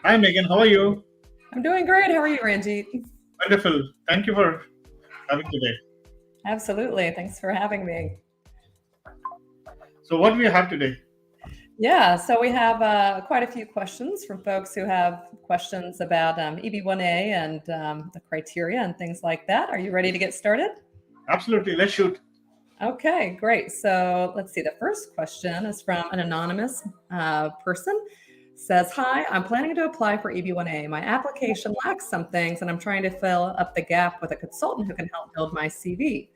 Hi, Megan. How are you? I'm doing great. How are you, Ranjeet? Wonderful. Thank you for having today. Absolutely. Thanks for having me. So, what we have today? Yeah, so we have quite a few questions from folks who have questions about EB1A and the criteria and things like that. Are you ready to get started? Absolutely. Let's shoot. Okay, great. So let's see. The first question is from an anonymous person. Says, "Hi, I'm planning to apply for EB1A. My application lacks some things, and I'm trying to fill up the gap with a consultant who can help build my CV.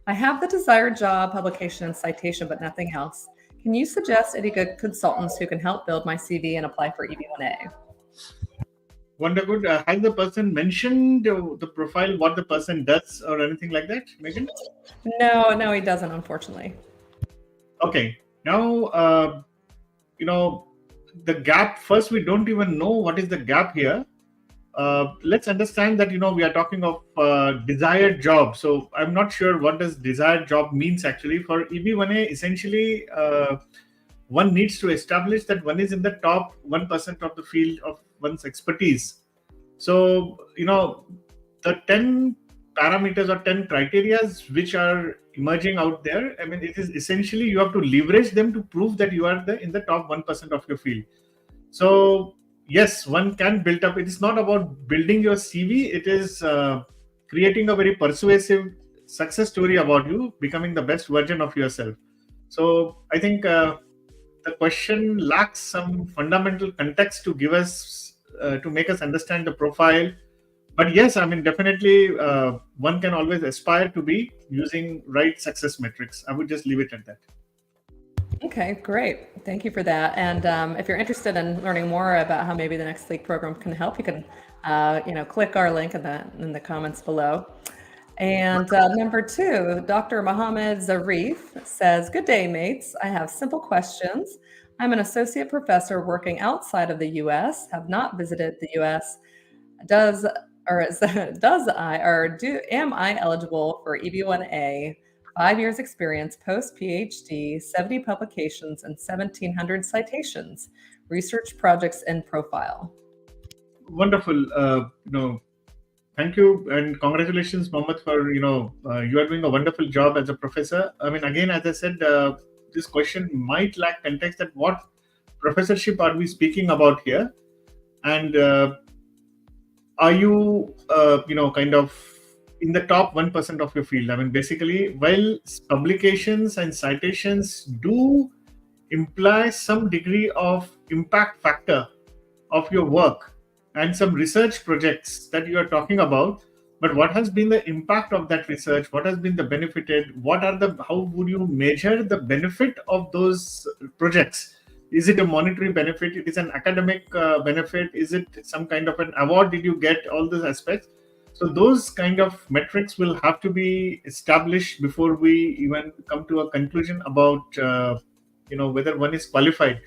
I have the desired job, publication, and citation, but nothing else. Can you suggest any good consultants who can help build my CV and apply for EB1A?" Wonderful. Has the person mentioned the profile, what the person does, or anything like that, Megan? No, he doesn't, unfortunately. Okay. Now, the gap. First, we don't even know what is the gap here. Let's understand that we are talking of desired job. So I'm not sure what does desired job means actually. For EB1A, essentially, one needs to establish that one is in the top 1% of the field of one's expertise. So the 10 parameters or 10 criterias which are emerging out there. I mean, it is essentially you have to leverage them to prove that you are in the top 1% of your field. So yes, one can build up. It is not about building your CV. It is creating a very persuasive success story about you, becoming the best version of yourself. So I think the question lacks some fundamental context to give us to make us understand the profile. But yes, I mean, definitely one can always aspire to be using right success metrics. I would just leave it at that. Okay, great. Thank you for that. And if you're interested in learning more about how maybe the Next League program can help, you can, click our link in the comments below. And number two, Dr. Mohammed Zarif says, "Good day, mates. I have simple questions. I'm an associate professor working outside of the U.S., have not visited the U.S. Does or is does I or do am I eligible for EB1A? 5 years experience, post PhD, 70 publications, and 1,700 citations. Research projects and profile." Wonderful. Thank you and congratulations, Mohammed, for you are doing a wonderful job as a professor. I mean, again, as I said, this question might lack context. That what professorship are we speaking about here, and are you kind of in the top 1% of your field? I mean, basically, while publications and citations do imply some degree of impact factor of your work and some research projects that you are talking about, but what has been the impact of that research? What has been the benefited? How would you measure the benefit of those projects? Is it a monetary benefit? It is an academic benefit? Is it some kind of an award? Did you get all those aspects? So those kind of metrics will have to be established before we even come to a conclusion about whether one is qualified.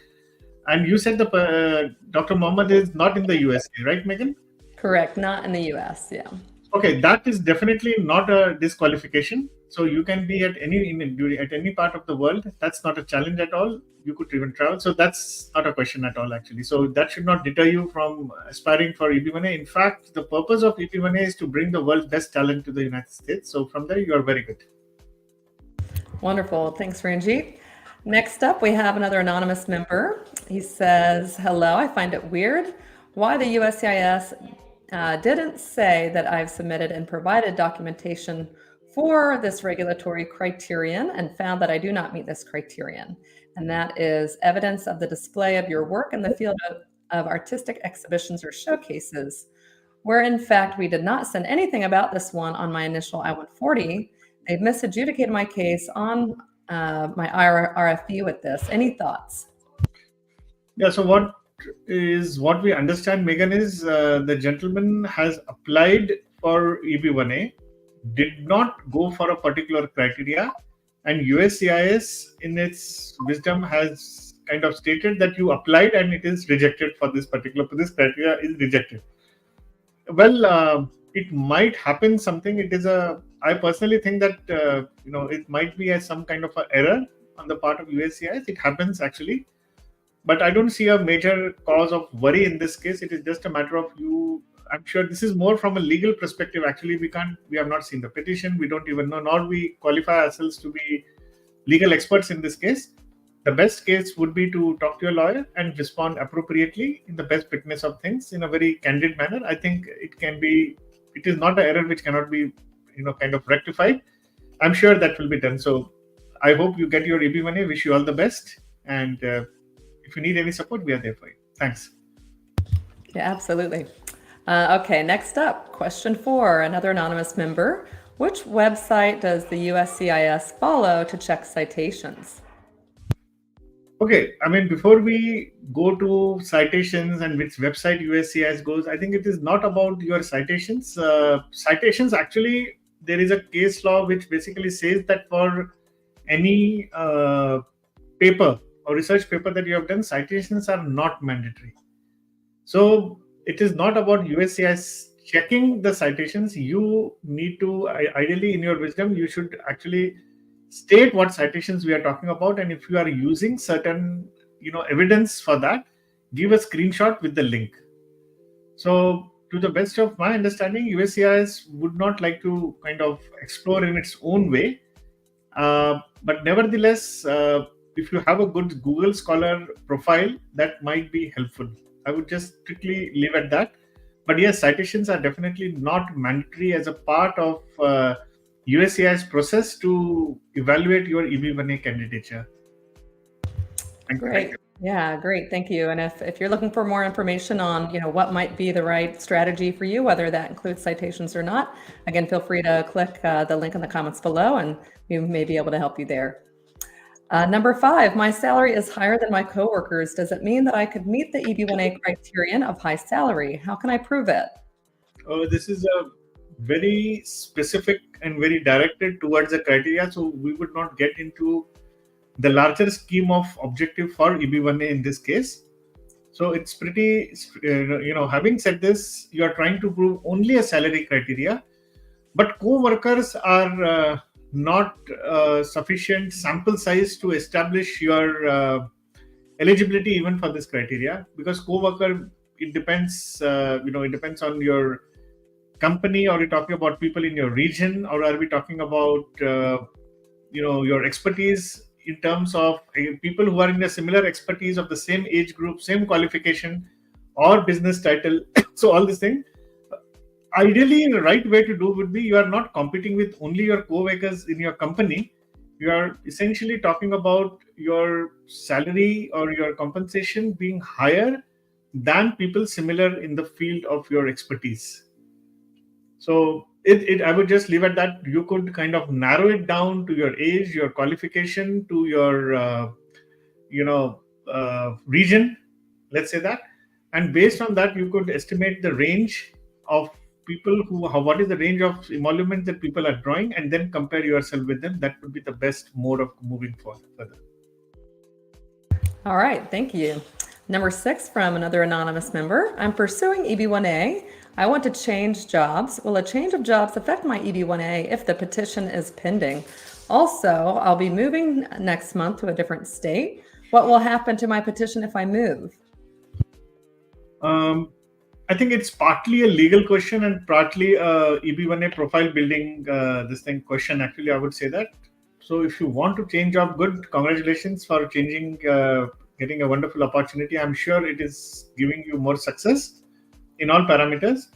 And you said the Dr. Mohammed is not in the USA, right, Megan? Correct, not in the US. Yeah. Okay, that is definitely not a disqualification. So you can be at at any part of the world. That's not a challenge at all. You could even travel. So that's not a question at all, actually. So that should not deter you from aspiring for EB1A. In fact, the purpose of EB1A is to bring the world's best talent to the United States. So from there, you are very good. Wonderful. Thanks, Ranjeet. Next up, we have another anonymous member. He says, "Hello, I find it weird why the USCIS didn't say that I've submitted and provided documentation for this regulatory criterion and found that I do not meet this criterion. And that is evidence of the display of your work in the field of artistic exhibitions or showcases, where in fact we did not send anything about this one on my initial I-140. They've misadjudicated my case on my RFP with this. Any thoughts?" Yeah. So what we understand, Megan, is the gentleman has applied for EB1A, did not go for a particular criteria, and USCIS, in its wisdom, has kind of stated that you applied and it is rejected for this criteria is rejected. Well, it might happen something. I personally think that it might be some kind of an error on the part of USCIS. It happens actually. but I don't see a major cause of worry in this case. It is just a matter of you. I'm sure this is more from a legal perspective. Actually, we have not seen the petition. We don't even know, nor we qualify ourselves to be legal experts in this case. The best case would be to talk to your lawyer and respond appropriately in the best fitness of things in a very candid manner. I think it is not an error which cannot be, kind of rectified. I'm sure that will be done. So I hope you get your EB1A. Wish you all the best. And if you need any support, we are there for you. Thanks. Yeah, absolutely. Okay, next up, question 4, another anonymous member. Which website does the USCIS follow to check citations? Okay, I mean, before we go to citations and which website USCIS goes, I think it is not about your citations. Citations, actually, there is a case law which basically says that for any paper or research paper that you have done, citations are not mandatory. So it is not about USCIS checking the citations. You need to, ideally, in your wisdom, you should actually state what citations we are talking about, and if you are using certain evidence for that, give a screenshot with the link. So to the best of my understanding, USCIS would not like to kind of explore in its own way, but nevertheless, if you have a good Google Scholar profile, that might be helpful. I would just strictly leave at that. But yes, citations are definitely not mandatory as a part of USCIS process to evaluate your EB1A candidature. Great. Yeah, great. Thank you. And if you're looking for more information on, what might be the right strategy for you, whether that includes citations or not, again, feel free to click the link in the comments below and we may be able to help you there. Number 5, my salary is higher than my coworkers. Does it mean that I could meet the EB1A criterion of high salary? How can I prove it? This is a very specific and very directed towards the criteria. So we would not get into the larger scheme of objective for EB1A in this case. So it's pretty, having said this, you are trying to prove only a salary criteria, but co-workers are not sufficient sample size to establish your eligibility even for this criteria, because co-worker, it depends, it depends on your company. Are we talking about people in your region, or are we talking about your expertise in terms of people who are in a similar expertise of the same age group, same qualification or business title? So all these things, ideally the right way to do would be, you are not competing with only your co-workers in your company. You are essentially talking about your salary or your compensation being higher than people similar in the field of your expertise. So I would just leave at that. You could kind of narrow it down to your age, your qualification, to your region, let's say that, and based on that, you could estimate the range of people what is the range of emolument that people are drawing, and then compare yourself with them. That would be the best mode of moving forward further. All right, thank you. Number 6 from another anonymous member. I'm pursuing EB1A. I want to change jobs. Will a change of jobs affect my EB1A if the petition is pending? Also, I'll be moving next month to a different state. What will happen to my petition if I move? I think it's partly a legal question and partly a EB1A profile building question. Actually, I would say that. So if you want to change job, good, congratulations for changing, getting a wonderful opportunity. I'm sure it is giving you more success in all parameters.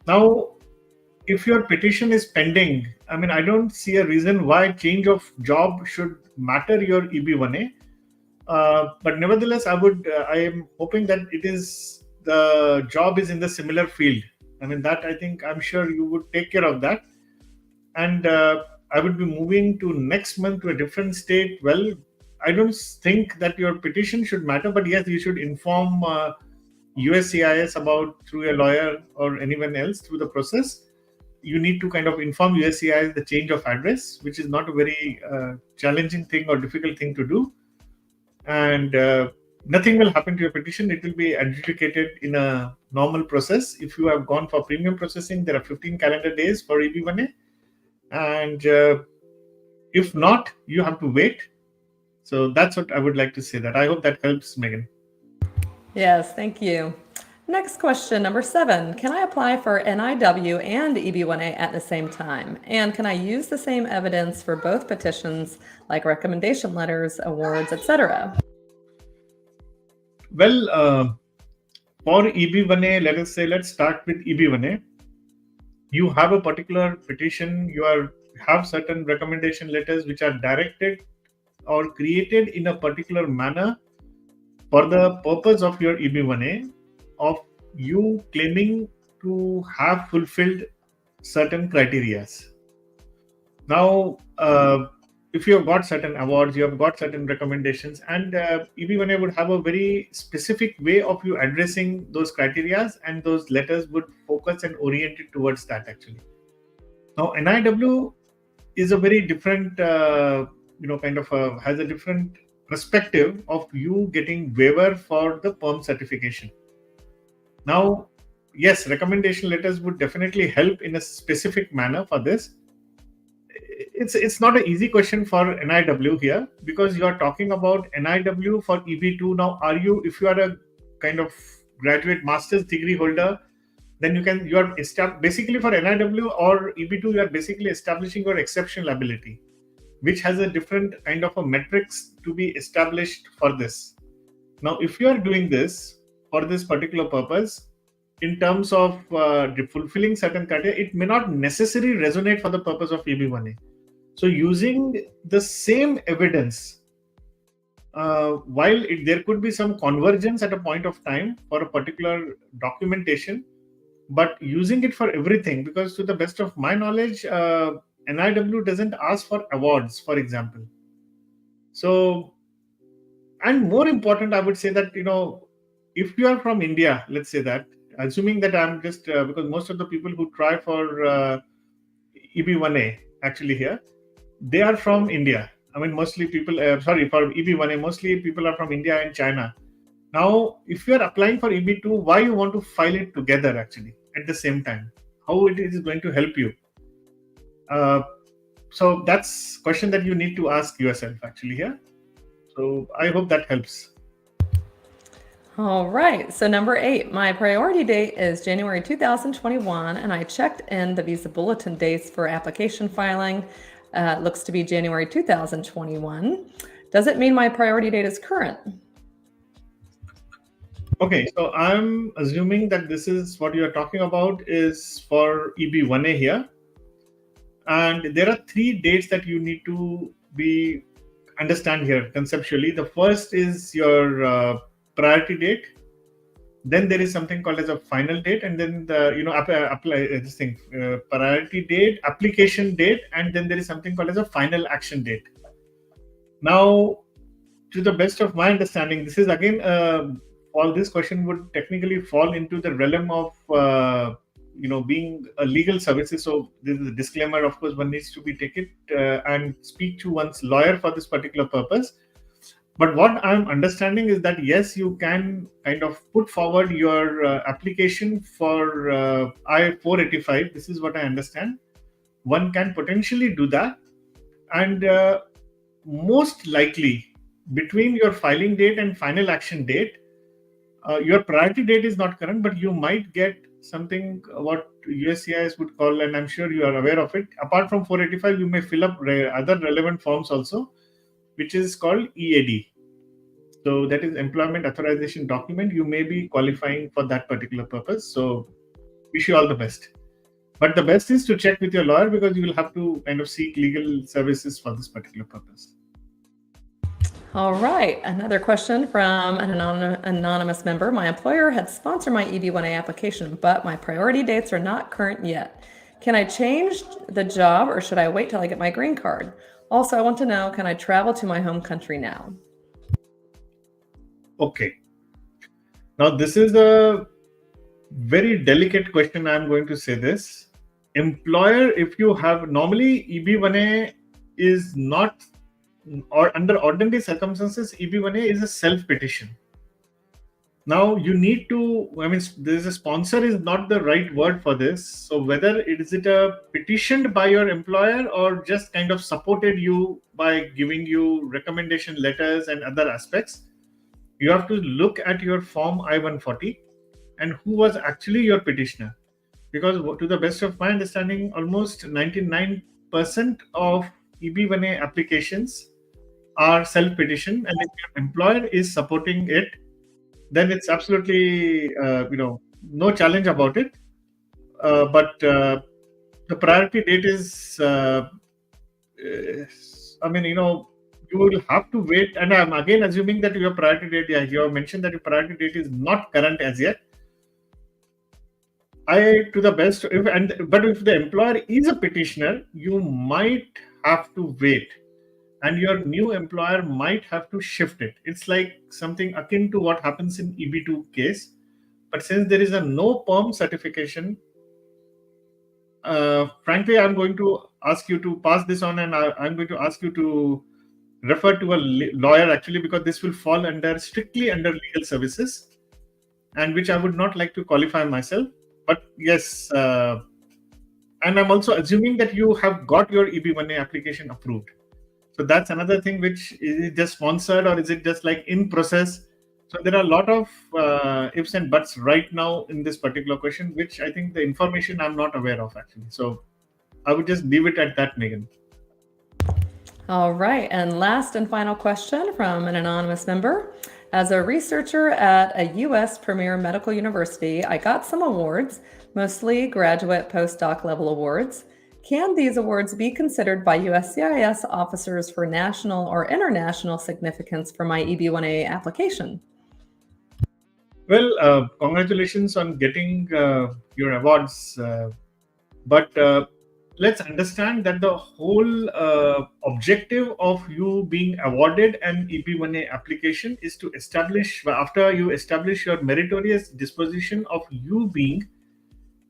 Now, if your petition is pending, I mean, I don't see a reason why change of job should matter your EB1A. But nevertheless, I am hoping that the job is in the similar field. I mean, that I'm sure you would take care of that. And I would be moving to next month to a different state. Well, I don't think that your petition should matter, but yes, you should inform USCIS about, through your lawyer or anyone else through the process. You need to kind of inform USCIS the change of address, which is not a very challenging thing or difficult thing to do. And nothing will happen to your petition. It will be adjudicated in a normal process. If you have gone for premium processing, there are 15 calendar days for EB1A. And if not, you have to wait. So that's what I would like to say. That I hope that helps, Megan. Yes, thank you. Next question, number 7. Can I apply for NIW and EB1A at the same time? And can I use the same evidence for both petitions, like recommendation letters, awards, etc.? Well, for EB1A, let's start with EB1A. You have a particular petition, have certain recommendation letters which are directed or created in a particular manner for the purpose of your EB1A, of you claiming to have fulfilled certain criteria. Now, if you have got certain awards, you have got certain recommendations, and EB1A would have a very specific way of you addressing those criteria, and those letters would focus and orient it towards that actually. Now, NIW is a very different, has a different perspective of you getting waiver for the PERM certification. Now, yes, recommendation letters would definitely help in a specific manner for this. It's not an easy question for NIW here, because you are talking about NIW for EB2. Now, if you are a kind of graduate master's degree holder, then you are basically for NIW or EB2, you are basically establishing your exceptional ability, which has a different kind of a metrics to be established for this. Now, if you are doing this for this particular purpose, in terms of fulfilling certain criteria, it may not necessarily resonate for the purpose of EB1A. So using the same evidence, while there could be some convergence at a point of time for a particular documentation, but using it for everything, because to the best of my knowledge, NIW doesn't ask for awards, for example. So, and more important, I would say that, if you are from India, let's say that, assuming that I'm just, because most of the people who try for EB1A actually here, they are from India. I mean, mostly people, for EB1A, mostly people are from India and China. Now, if you are applying for EB2, why you want to file it together actually at the same time? How it is going to help you? So that's a question that you need to ask yourself actually here. So I hope that helps. All right. So number 8, my priority date is January 2021, and I checked in the visa bulletin dates for application filing. Looks to be January 2021. Does it mean my priority date is current? Okay, so I'm assuming that this is what you are talking about is for EB1A here. And there are 3 dates that you need to understand here conceptually. The first is your priority date. Then there is something called as a final date, and then priority date, application date, and then there is something called as a final action date. Now, to the best of my understanding, this is again all this question would technically fall into the realm of being a legal services. So this is a disclaimer. Of course, one needs to be taken and speak to one's lawyer for this particular purpose. But what I'm understanding is that yes, you can kind of put forward your application for I-485. This is what I understand. One can potentially do that, and most likely between your filing date and final action date, your priority date is not current, but you might get something what USCIS would call, and I'm sure you are aware of it. Apart from 485, you may fill up other relevant forms also, which is called EAD. So that is Employment Authorization Document. You may be qualifying for that particular purpose. So wish you all the best. But the best is to check with your lawyer, because you will have to kind of seek legal services for this particular purpose. All right. Another question from an anonymous member. My employer had sponsored my EB1A application, but my priority dates are not current yet. Can I change the job, or should I wait till I get my green card? Also, I want to know, can I travel to my home country now? Okay. Now, this is a very delicate question. I'm going to say this. Employer, if you have, normally EB1A is not, or under ordinary circumstances, EB1A is a self-petition. Now you need to, there's a sponsor is not the right word for this. So whether is it a petitioned by your employer or just kind of supported you by giving you recommendation letters and other aspects, You have to look at your form I-140 and who was actually your petitioner. Because to the best of my understanding, almost 99% of EB1A applications are self-petition, and if your employer is supporting it, then it's absolutely no challenge about it. But the priority date is, I mean, you will have to wait. And I'm again assuming that your priority date, yeah, you have mentioned that your priority date is not current as yet. To the best, but if the employer is a petitioner, you might have to wait, and your new employer might have to shift it. It's like something akin to what happens in EB2 case. But since there is a no perm certification, frankly, I'm going to ask you to pass this on, and I'm going to ask you to refer to a lawyer actually, because this will fall strictly under legal services, and which I would not like to qualify myself. But yes, and I'm also assuming that you have got your EB1A application approved. So that's another thing. Which is it just sponsored, or is it just like in process? So there are a lot of ifs and buts right now in this particular question, which I think the information I'm not aware of actually. So I would just leave it at that, Megan. All right. And last and final question from an anonymous member. As a researcher at a U.S. premier medical university, I got some awards, mostly graduate postdoc level awards. Can these awards be considered by USCIS officers for national or international significance for my EB1A application? Well, congratulations on getting your awards. But let's understand that the whole objective of you being awarded an EB1A application is to establish, after you establish your meritorious disposition of you being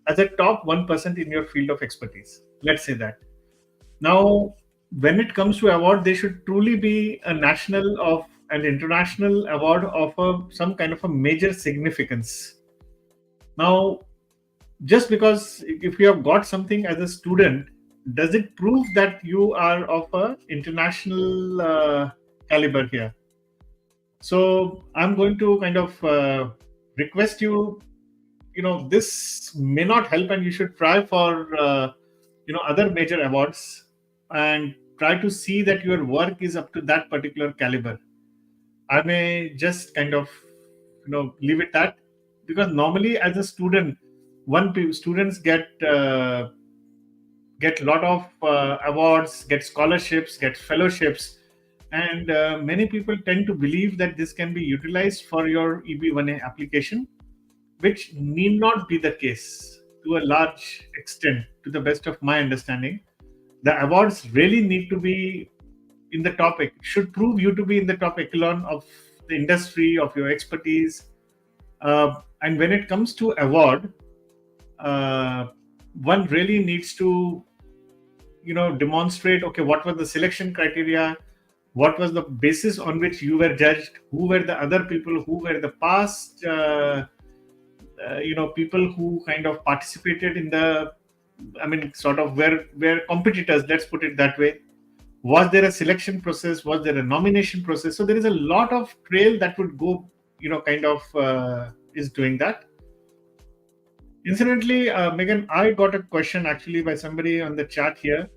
as a top 1% in your field of expertise. Let's say that. Now, when it comes to award, they should truly be a national of an international award of some kind of a major significance. Now, just because if you have got something as a student, does it prove that you are of a international caliber here? So I'm going to kind of request you. This may not help, and you should try for other major awards, and try to see that your work is up to that particular caliber. I may just kind of leave it that, because normally as a student, students get a lot of awards, get scholarships, get fellowships, and many people tend to believe that this can be utilized for your EB1A application, which need not be the case to a large extent. To the best of my understanding, the awards really need to be in the topic, should prove you to be in the top echelon of the industry, of your expertise. And when it comes to award, one really needs to demonstrate, okay, what was the selection criteria, what was the basis on which you were judged, who were the other people, who were the past people who kind of participated in the, sort of were competitors, let's put it that way. Was there a selection process? Was there a nomination process? So there is a lot of trail that would go, is doing that. Incidentally, Megan, I got a question actually by somebody on the chat here.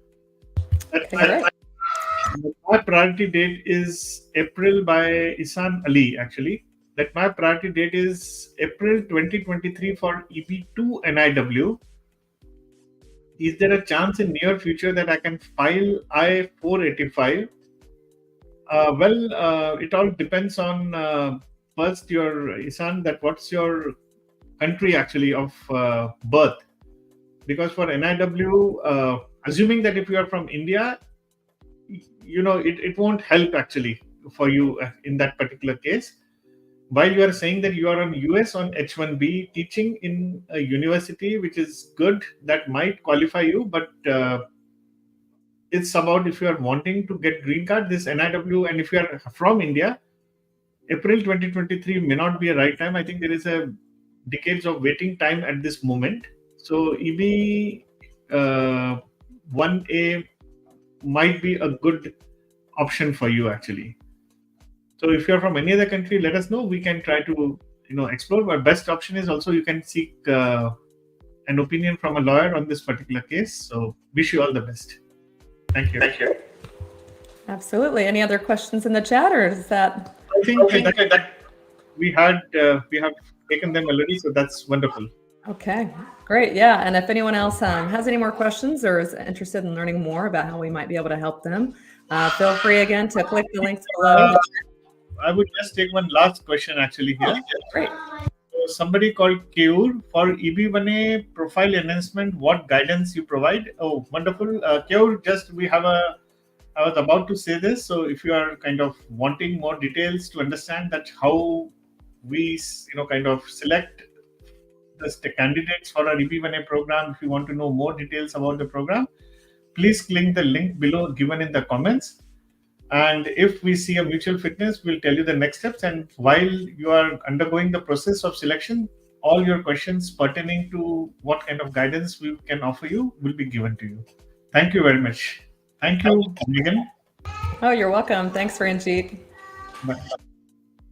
My priority date is April, by Isan Ali actually. That my priority date is April 2023 for EB2 NIW. Is there a chance in near future that I can file I-485? It all depends on first your Isan, that what's your country actually of birth. Because for NIW, assuming that if you are from India, it won't help actually for you in that particular case. While you are saying that you are on US on H1B teaching in a university, which is good, that might qualify you, but it's about if you are wanting to get green card, this NIW, and if you are from India, April 2023 may not be a right time. I think there is a decades of waiting time at this moment. So EB1A might be a good option for you actually. So if you're from any other country, let us know. We can try to explore. But best option is also you can seek an opinion from a lawyer on this particular case. So wish you all the best. Thank you. Thank you. Absolutely. Any other questions in the chat, or is that? I think that we have taken them already, so that's wonderful. Okay, great. Yeah, and if anyone else has any more questions or is interested in learning more about how we might be able to help them, feel free again to click the links below. I would just take one last question actually here. Great. So somebody called Keur for EB1A profile enhancement. What guidance you provide? Oh, wonderful, Keur. I was about to say this. So if you are kind of wanting more details to understand that how we kind of select the candidates for our EB1A program, if you want to know more details about the program, please click the link below given in the comments. And if we see a mutual fitness, we'll tell you the next steps. And while you are undergoing the process of selection, all your questions pertaining to what kind of guidance we can offer you will be given to you. Thank you very much. Thank you, Megan. Oh, you're welcome. Thanks, Ranjeet. Bye.